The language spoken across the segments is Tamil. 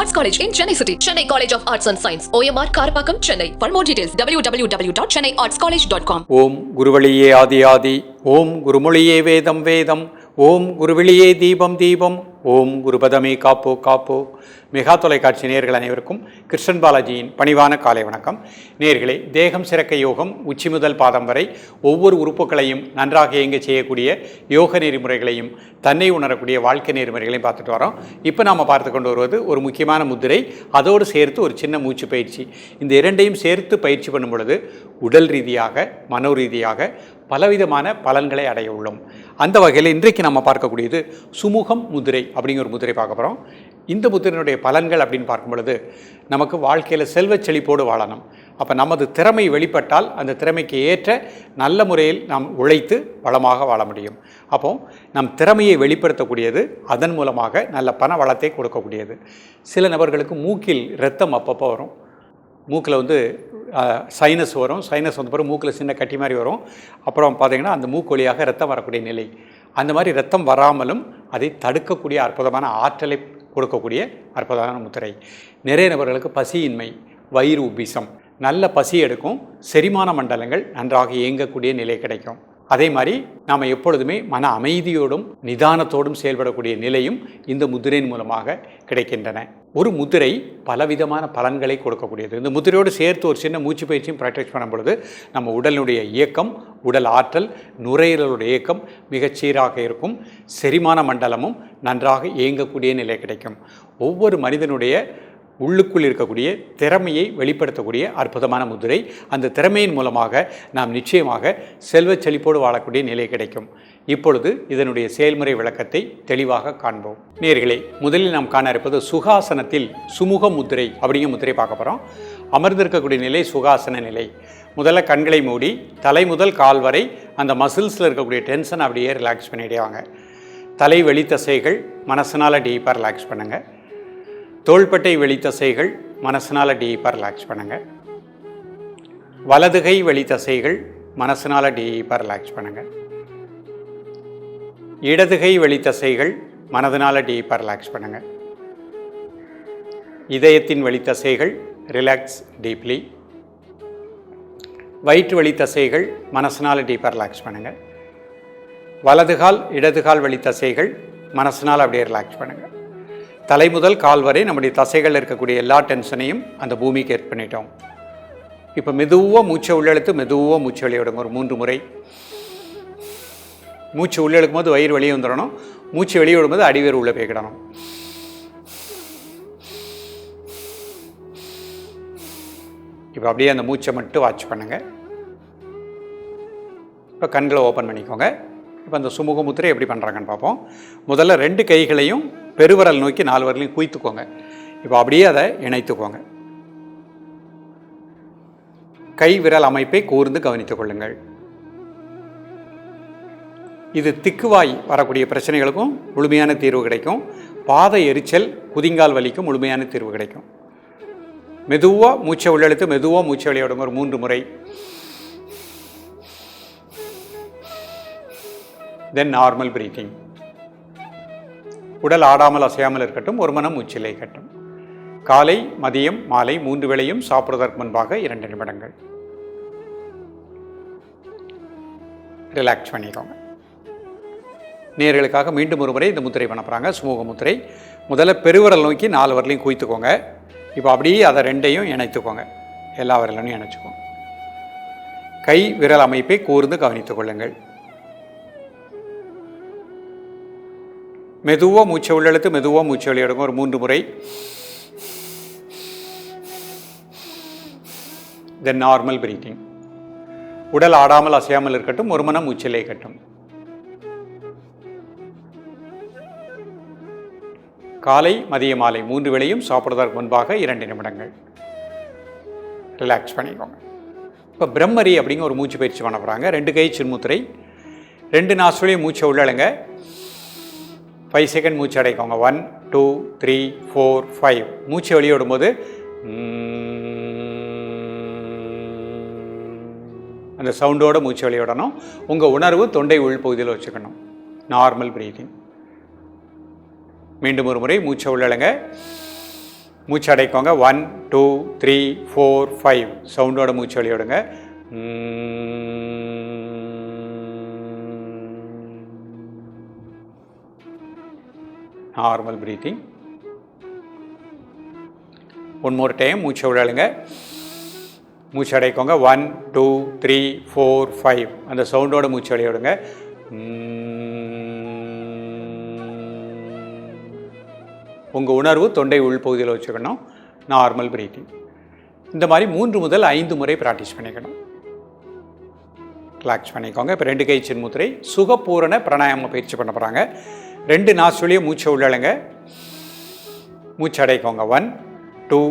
Arts College in Chennai City. Chennai College of Arts and Science. OMR Karapakam, Chennai. For more details, www.chennaiartscollege.com. ஓம் குருவழியே ஆதி ஆதி, ஓம் குருமொழியே வேதம் வேதம், ஓம் குருவிழியே தீபம் தீபம், ஓம் குருபதமே காப்போ காப்போ. மெகா தொலைக்காட்சி நேயர்கள் அனைவருக்கும் கிருஷ்ணன் பாலாஜியின் பணிவான காலை வணக்கம். நேயர்களே, தேகம் சிறக்க யோகம், உச்சி முதல் பாதம் வரை ஒவ்வொரு உறுப்புகளையும் நன்றாக இயங்க செய்யக்கூடிய யோக நெறிமுறைகளையும் தன்னை உணரக்கூடிய வாழ்க்கை நெறிமுறைகளையும் பார்த்துட்டு வரோம். இப்போ நாம் பார்த்து கொண்டு வருவது ஒரு முக்கியமான முத்திரை, அதோடு சேர்த்து ஒரு சின்ன மூச்சு பயிற்சி. இந்த இரண்டையும் சேர்த்து பயிற்சி பண்ணும் பொழுது உடல் ரீதியாக மனோ ரீதியாக பலவிதமான பலன்களை அடைய உள்ளோம். அந்த வகையில் இன்றைக்கு நம்ம பார்க்கக்கூடியது சுமுகம் முதிரை அப்படிங்கிற ஒரு முதிரை பார்க்க போகிறோம். இந்த முதிரையினுடைய பலன்கள் அப்படின்னு பார்க்கும் பொழுது நமக்கு வாழ்க்கையில் செல்வச் செழிப்போடு வாழணும். அப்போ நமது திறமை வெளிப்பட்டால் அந்த திறமைக்கு ஏற்ற நல்ல முறையில் நாம் உழைத்து வளமாக வாழ முடியும். அப்போது நம் திறமையை வெளிப்படுத்தக்கூடியது, அதன் மூலமாக நல்ல பண வளத்தை கொடுக்கக்கூடியது. சில நபர்களுக்கு மூக்கில் இரத்தம் அப்பப்போ வரும். மூக்கில் சைனஸ் வரும். சைனஸ் வந்த பிறகு மூக்கில் சின்ன கட்டி மாதிரி வரும். அப்புறம் பார்த்திங்கன்னா அந்த மூக்கு வழியாக இரத்தம் வரக்கூடிய நிலை. அந்த மாதிரி இரத்தம் வராமலும் அதை தடுக்கக்கூடிய அற்புதமான ஆற்றலை கொடுக்கக்கூடிய அற்புதமான முத்திரை. நிறைய நபர்களுக்கு பசியின்மை, வயிறு உபிசம், நல்ல பசி எடுக்கும், செரிமான மண்டலங்கள் நன்றாக இயங்கக்கூடிய நிலை கிடைக்கும். அதே மாதிரி நாம் எப்பொழுதுமே மன அமைதியோடும் நிதானத்தோடும் செயல்படக்கூடிய நிலையும் இந்த முதிரையின் மூலமாக கிடைக்கின்றன. ஒரு முதிரை பலவிதமான பலன்களை கொடுக்கக்கூடியது. இந்த முதிரையோடு சேர்த்து ஒரு சின்ன மூச்சு பயிற்சியும் ப்ராக்டிஸ் பண்ணும் பொழுது நம்ம உடலுடைய இயக்கம், உடல் ஆற்றல், நுரையீரலுடைய இயக்கம் மிகச் சீராக இருக்கும். செரிமான மண்டலமும் நன்றாக இயங்கக்கூடிய நிலை கிடைக்கும். ஒவ்வொரு மனிதனுடைய உள்ளுக்குள் இருக்கக்கூடிய திறமையை வெளிப்படுத்தக்கூடிய அற்புதமான முதிரை. அந்த திறமையின் மூலமாக நாம் நிச்சயமாக செல்வச் செழிப்போடு வாழக்கூடிய நிலை கிடைக்கும். இப்பொழுது இதனுடைய செயல்முறை விளக்கத்தை தெளிவாக காண்போம். நேயர்களே, முதலில் நாம் காண இருப்பது சுகாசனத்தில் சுமுக முதிரை அப்படிங்கிற முதிரை பார்க்க போகிறோம். அமர்ந்திருக்கக்கூடிய நிலை சுகாசன நிலை. முதல்ல கண்களை மூடி தலை முதல் கால் வரை அந்த மசில்ஸில் இருக்கக்கூடிய டென்ஷன் அப்படியே ரிலாக்ஸ் பண்ணிட்டே வாங்க. தலை வெளித்தசைகள் மனசனால் டீப்பாக ரிலாக்ஸ் பண்ணுங்கள். தோள்பட்டை வெளித்தசைகள் மனசனால் டீப்பாக ரிலாக்ஸ் பண்ணுங்கள். வலதுகை வெளித்தசைகள் மனசனால் டீப்பாக ரிலாக்ஸ் பண்ணுங்கள். இடதுகை வெளித்தசைகள் மனதனால் டீப்பாக ரிலாக்ஸ் பண்ணுங்கள். இதயத்தின் வெளித்தசைகள் ரிலாக்ஸ் டீப்லி. வயிற்று வெளித்தசைகள் மனசனால் டீப்பாக ரிலாக்ஸ் பண்ணுங்கள். வலதுகால் இடதுகால் வெளித்தசைகள் மனசனால் அப்படியே ரிலாக்ஸ் பண்ணுங்கள். தலை முதல் கால் வரை நம்முடைய தசைகள் இருக்கக்கூடிய எல்லா டென்ஷனையும் அந்த பூமிக்கு ஏற்ப பண்ணிட்டோம். இப்போ மெதுவாக மூச்சை உள்ளெழுத்து மெதுவாக மூச்சு வெளியே விடுங்க. ஒரு 3 முறை மூச்சு உள்ளெழுக்கும் போது வயிறு வெளியே வந்துடணும். மூச்சு வெளியே விடும்போது அடிவேறு உள்ளே போய்க்கிடணும். இப்போ அப்படியே அந்த மூச்சை மட்டும் வாட்ச் பண்ணுங்கள். இப்போ கண்களை ஓப்பன் பண்ணிக்கோங்க. இப்போ அந்த சுமுக முத்திரை எப்படி பண்ணுறாங்கன்னு பார்ப்போம். முதல்ல 2 கைகளையும் பெருவிரல் நோக்கி 4 விரலையும் குவித்துக்கோங்க. இப்போ அப்படியே அதை இணைத்துக்கோங்க. கை விரல் அமைப்பை கூர்ந்து கவனித்துக் கொள்ளுங்கள். இது திக்குவாய் வரக்கூடிய பிரச்சனைகளுக்கும் முழுமையான தீர்வு கிடைக்கும். பாத எரிச்சல், குதிங்கால் வலிக்கும் முழுமையான தீர்வு கிடைக்கும். மெதுவாக மூச்சை உள்ளெழுத்து மெதுவாக மூச்சை வெளியே விடுங்க. ஒரு 3 முறை. தென் நார்மல் பிரீத்திங். உடல் ஆடாமல் அசையாமல் இருக்கட்டும். ஒரு மனம் மூச்சிலை கட்டும். காலை மதியம் மாலை 3 வேளையும் சாப்பிடுவதற்கு முன்பாக 2 நிமிடங்கள் ரிலாக்ஸ் பண்ணிக்கோங்க. நேயர்களுக்காக மீண்டும் ஒரு முறை இந்த முத்திரை பண்ண போகிறாங்க. சுமுக முத்திரை. முதல்ல பெருவிரல் நோக்கி 4 விரலையும் குவித்துக்கோங்க. இப்போ அப்படியே அதை 2ஐயும் இணைத்துக்கோங்க. எல்லா விரலையும் இணைச்சிக்கோங்க. கை விரல் அமைப்பை கூர்ந்து கவனித்துக் கொள்ளுங்கள். மெதுவாக மூச்சை உள்ளெழுத்து மெதுவாக மூச்சை வெளியிடுங்க. ஒரு 3 முறை. தென் நார்மல் பிரீத்திங். உடல் ஆடாமல் அசையாமல் இருக்கட்டும். ஒரு மனம் மூச்சிலே கட்டும். காலை மதிய மாலை 3 வேளையும் சாப்பிடுவதற்கு முன்பாக 2 நிமிடங்கள் ரிலாக்ஸ் பண்ணிக்கோங்க. இப்போ பிரம்மரி அப்படிங்கிற ஒரு மூச்சு பயிற்சி பண்ண போகிறாங்க. 2 கை சின்முத்திரை. 2 நாசுலையும் மூச்சை உள்ளழுங்க. 5 செகண்ட் மூச்சு அடைக்கோங்க. 1 2 3 4 5. மூச்சு வெளியே விடும்போது அந்த சவுண்டோட மூச்சு வெளியே விடணும். உங்கள் உணர்வு தொண்டை உள்பகுதியில் வச்சுக்கணும். Normal breathing. மீண்டும் ஒரு முறை மூச்சை உள்ளழுங்க. மூச்சு அடைக்கோங்க. 1 2 3 4 5 சவுண்டோட மூச்சு வெளியே விடுங்க. Normal breathing. One more time மூச்சு விடாளுங்க. மூச்சு அடைக்கோங்க. 1 2 3 4 5 அந்த சவுண்டோட மூச்சு வெளியே விடுங்க. உங்கள் உணர்வு தொண்டை உள்பகுதியில் வச்சுக்கணும். Normal breathing. இந்த மாதிரி 3 முதல் 5 முறை ப்ராக்டிஸ் பண்ணிக்கணும். ரிலாக்ஸ் பண்ணிக்கோங்க. இப்போ 2 கை சின்முத்திரை சுகபூரண பிராணாயாம பயிற்சி பண்ண போகிறாங்க. 2 நாசுலையும் மூச்சை உள்ளழுங்க. மூச்சு அடைக்கோங்க. 1 2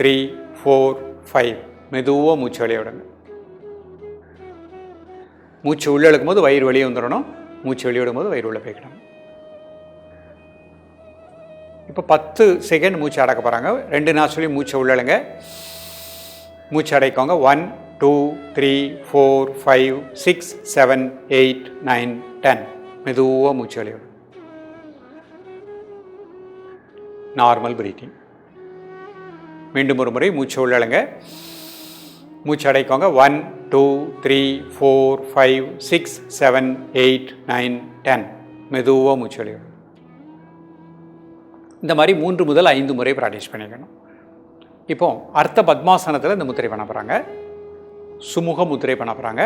3 4 5 மெதுவாக மூச்சு வெளியே விடுங்க. மூச்சு உள்ளே இழுக்கும் போது வயிறு வெளியே வந்துடணும். மூச்சு வெளியே விடும்போது வயிறு உள்ளே போய்க்கணும். இப்போ 10 செகண்ட் மூச்சு அடக்க போகிறாங்க. 2 நாசுலையும் மூச்சை உள்ளழுங்க. மூச்சு அடைக்கோங்க. 1 2 3 4 5 6 7 8 9 10 மெதுவாக மூச்சு வெளியே விடுங்க. Normal breathing. மீண்டும் ஒரு முறை மூச்சு உள்ளழுங்க. மூச்சு அடைக்கோங்க. 1 2 3 4 5 6 7 8 9 10 மெதுவாக மூச்சு வெளியே விடுங்க. இந்த மாதிரி 3 முதல் 5 முறை ப்ராக்டிஸ் பண்ணிக்கணும். இப்போ அர்த்த பத்மாசனத்தில் இந்த முத்திரை பண்ண போகிறாங்க. சுமுக முத்திரை பண்ண போகிறாங்க.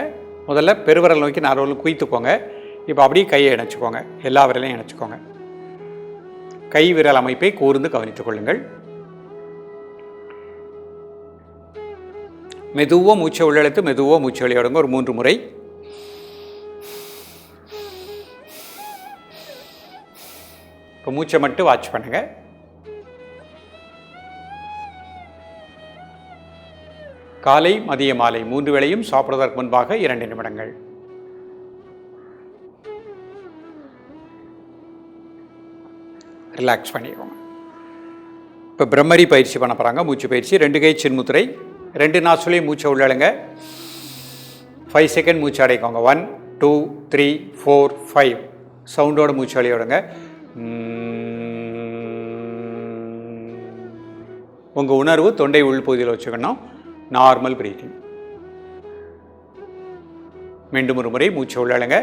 முதல்ல பெருவிரல் நோக்கி 4 விரலும் குவித்துக்கோங்க. இப்போ அப்படியே கையை இணைச்சிக்கோங்க. எல்லா விரலையும் இணைச்சிக்கோங்க. கை விரல் அமைப்பை கூர்ந்து கவனித்துக் கொள்ளுங்கள். மெதுவாக மூச்சை உள்ளெழுத்து மெதுவாக மூச்சு வெளியே விடுங்க. ஒரு 3 முறை. இப்போ மூச்சை மட்டும் வாட்ச் பண்ணுங்க. காலை மதிய மாலை 3 வேளையும் சாப்பிடுவதற்கு முன்பாக 2 நிமிடங்கள். ரிலாக்ஸ் பண்ணிக்கோங்க. இப்போ பிரம்மரி பயிற்சி பண்ண போகிறாங்க. மூச்சு பயிற்சி. 2 கை சின்முத்திரை. 2 நாசுலையும் மூச்சை உள்ளழுங்க. 5 செகண்ட் மூச்சு அடைக்கோங்க. 1 2 3 4 5 சவுண்டோட மூச்சு வெளியே விடுங்க. உங்கள் உணர்வு தொண்டை உள்பகுதியில் வச்சுக்கணும். Normal breathing. மீண்டும் ஒரு முறை மூச்சு உள்ளழுங்க.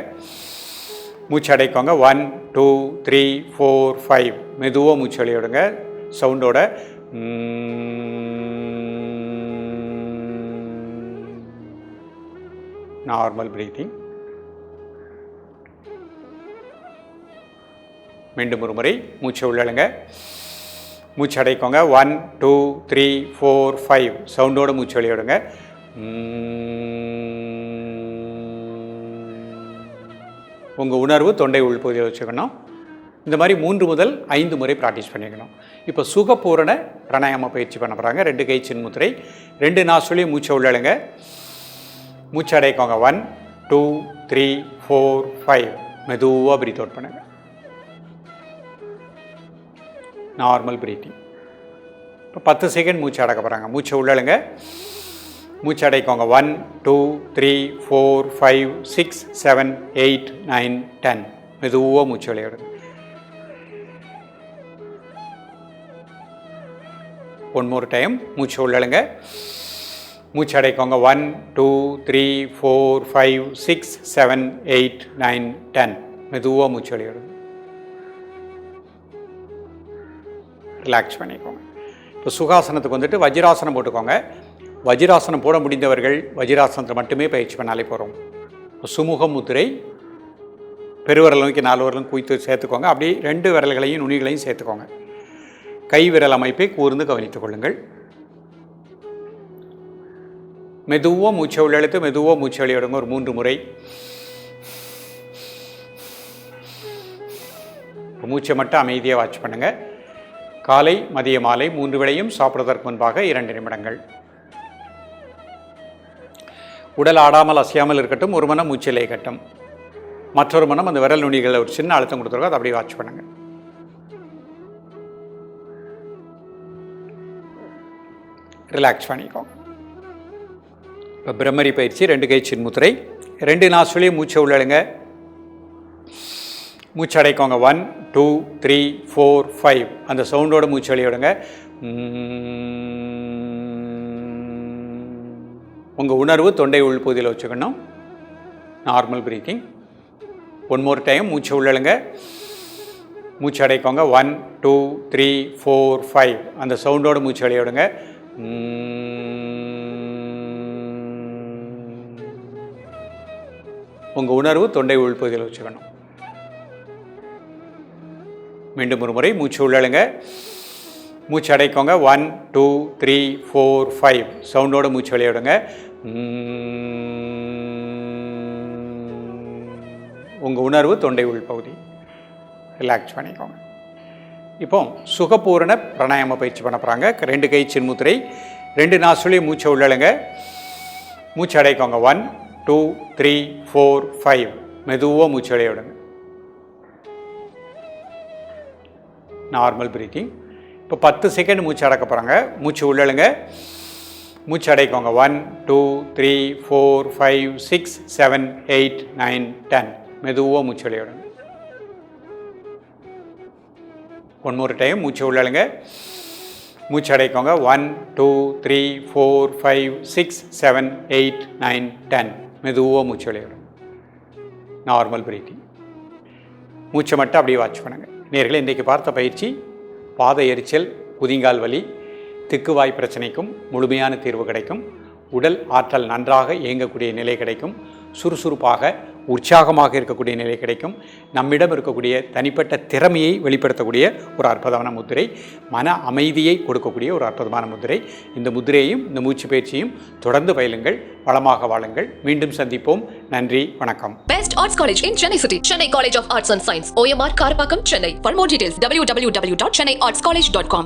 மூச்சு அடைக்கோங்க. 1 2 3 4 5 மெதுவாக மூச்சு வெளியே விடுங்க. சவுண்டோட. Normal breathing. மீண்டும் ஒரு முறை மூச்சு உள்ளழுங்க. மூச்சு அடைக்கோங்க. 1 2 3 4 5 சவுண்டோட மூச்சு வெளியே விடுங்க. உங்கள் உணர்வு தொண்டை உள்பகுதியில் வச்சுக்கணும். இந்த மாதிரி 3 முதல் 5 முறை ப்ராக்டிஸ் பண்ணிக்கணும். இப்போ சுகபூரண பிராணாயாம பயிற்சி பண்ண போகிறாங்க. 2 கை சின்முத்திரை. 2 நாசுலையும் மூச்சை உள்ளழுங்க. மூச்சு அடைக்கோங்க. 1 2 3 4 5 மெதுவாக பிரீத் அவுட் பண்ணுங்க. Normal breathing. இப்போ 10 செகண்ட் மூச்சு அடக்க போகிறாங்க. மூச்சை உள்ளழுங்க. மூச்சு அடைக்கோங்க. 1 2 3 4 5 6 7 8 9 10 மெதுவாக மூச்சு வெளியே விடுங்க. One more time. மூச்சு உள்ளழுங்க. மூச்சு அடைக்கோங்க. 1 2 3 4 5 6 7 8 9 10 மெதுவாக மூச்சு வெளியே விடுங்க. ரிலாக்ஸ் பண்ணிக்கோங்க. இப்போ சுகாசனத்துக்கு வந்துட்டு வஜ்ராசனம் போட்டுக்கோங்க. வஜ்ராசனம் போட முடிந்தவர்கள் வஜ்ராசனத்தை மட்டுமே பயிற்சி பண்ணாலே போகிறோம். சுமுக முத்திரை. பெருவிரல் நோக்கி 4 விரலும் குவித்து சேர்த்துக்கோங்க. அப்படி 2 விரல்களையும் நுனிகளையும் சேர்த்துக்கோங்க. கை விரல் அமைப்பை கூர்ந்து கவனித்துக் கொள்ளுங்கள். மெதுவாக மூச்சை உள்ளெழுத்து மெதுவாக மூச்சை வெளியே விடுங்க. ஒரு 3 முறை. இப்போ மூச்சை மட்டும் அமைதியாக வாட்ச் பண்ணுங்கள். காலை மதிய மாலை 3 வேளையும் சாப்பிடுவதற்கு முன்பாக 2 நிமிடங்கள். உடல் ஆடாமல் அசையாமல் இருக்கட்டும். ஒரு மனம் மூச்சிலே கட்டும். மற்றொரு மனம் அந்த விரல் நுனிகளில் ஒரு சின்ன அழுத்தம் கொடுத்துருக்கோம். அதை அப்படியே வாட்ச் பண்ணுங்கள். ரிலாக்ஸ் பண்ணிக்கோங்க. இப்போ பிரம்மரி பயிற்சி. 2 கை சின்முத்திரை. 2 நாசுலையும் மூச்சை உள்ளழுங்க. மூச்சு அடைக்கோங்க. 1 2 3 4 5 அந்த சவுண்டோட மூச்சு வெளியே விடுங்க. உங்கள் உணர்வு தொண்டை உள்பகுதியில் வச்சுக்கணும். Normal breathing. One more time. மூச்சு உள்ளழுங்க, மூச்சு அடைக்கோங்க. 1 2 3 4 5 அந்த சவுண்டோடு மூச்சு வெளியே விடுங்க. உங்கள் உணர்வு தொண்டை உள்பகுதியில் வச்சுக்கணும். மீண்டும் ஒரு முறை மூச்சு உள்ளழுங்க, மூச்சு அடைக்கோங்க. 1 2 3 4 5 சவுண்டோடு மூச்சு வெளியே விடுங்க. உங்கள் உணர்வு தொண்டை உள்பகுதி. ரிலாக்ஸ் பண்ணிக்கோங்க. இப்போ சுகபூரண பிராணாயாம பயிற்சி பண்ண போகிறாங்க. 2 கை சின்முத்திரை, 2 நாசுலையும் மூச்சை உள்ளழுங்க, மூச்சு அடைக்கோங்க. 1 2 3 4 5 மெதுவாக மூச்சு வெளியே விடுங்க. Normal breathing. இப்போ 10 செகண்ட் மூச்சு அடக்க போகிறாங்க. மூச்சு உள்ளழுங்க, மூச்சு அடைக்கோங்க. 1 2 3 4 5 6 7 8 9 10 மெதுவாக மூச்சு வெளியே விடுங்க. One more time. மூச்சு உள்ளழுங்க, மூச்சு அடைக்கோங்க. 1 2 3 4 5 6 7 8 9 10 மெதுவாக மூச்சு வெளியே விடுங்க. Normal breathing. மூச்சை மட்டும் அப்படியே வாட்ச் பண்ணுங்கள். நேர்களே, இன்றைக்கு பார்த்த பயிற்சி பாத எரிச்சல், குதிங்கால் வலி, திக்குவாய் பிரச்சனைக்கும் முழுமையான தீர்வு கிடைக்கும். உடல் ஆற்றல் நன்றாக இயங்கக்கூடிய நிலை கிடைக்கும். சுறுசுறுப்பாக உற்சாகமாக இருக்கக்கூடிய நிலை கிடைக்கும். நம்மிடம் இருக்கக்கூடிய தனிப்பட்ட திறமையை வெளிப்படுத்தக்கூடிய ஒரு அற்புதமான முத்திரை, மன அமைதியை கொடுக்கக்கூடிய ஒரு அற்புதமான முத்திரை. இந்த முத்திரையையும் இந்த மூச்சு பயிற்சியும் தொடர்ந்து பயிலுங்கள். வளமாக வாழுங்கள். மீண்டும் சந்திப்போம். நன்றி, வணக்கம். Best Arts College in Chennai City. Chennai College of Arts and Science. OMR Karpakkam, Chennai. For more details, www.chennaiartscollege.com.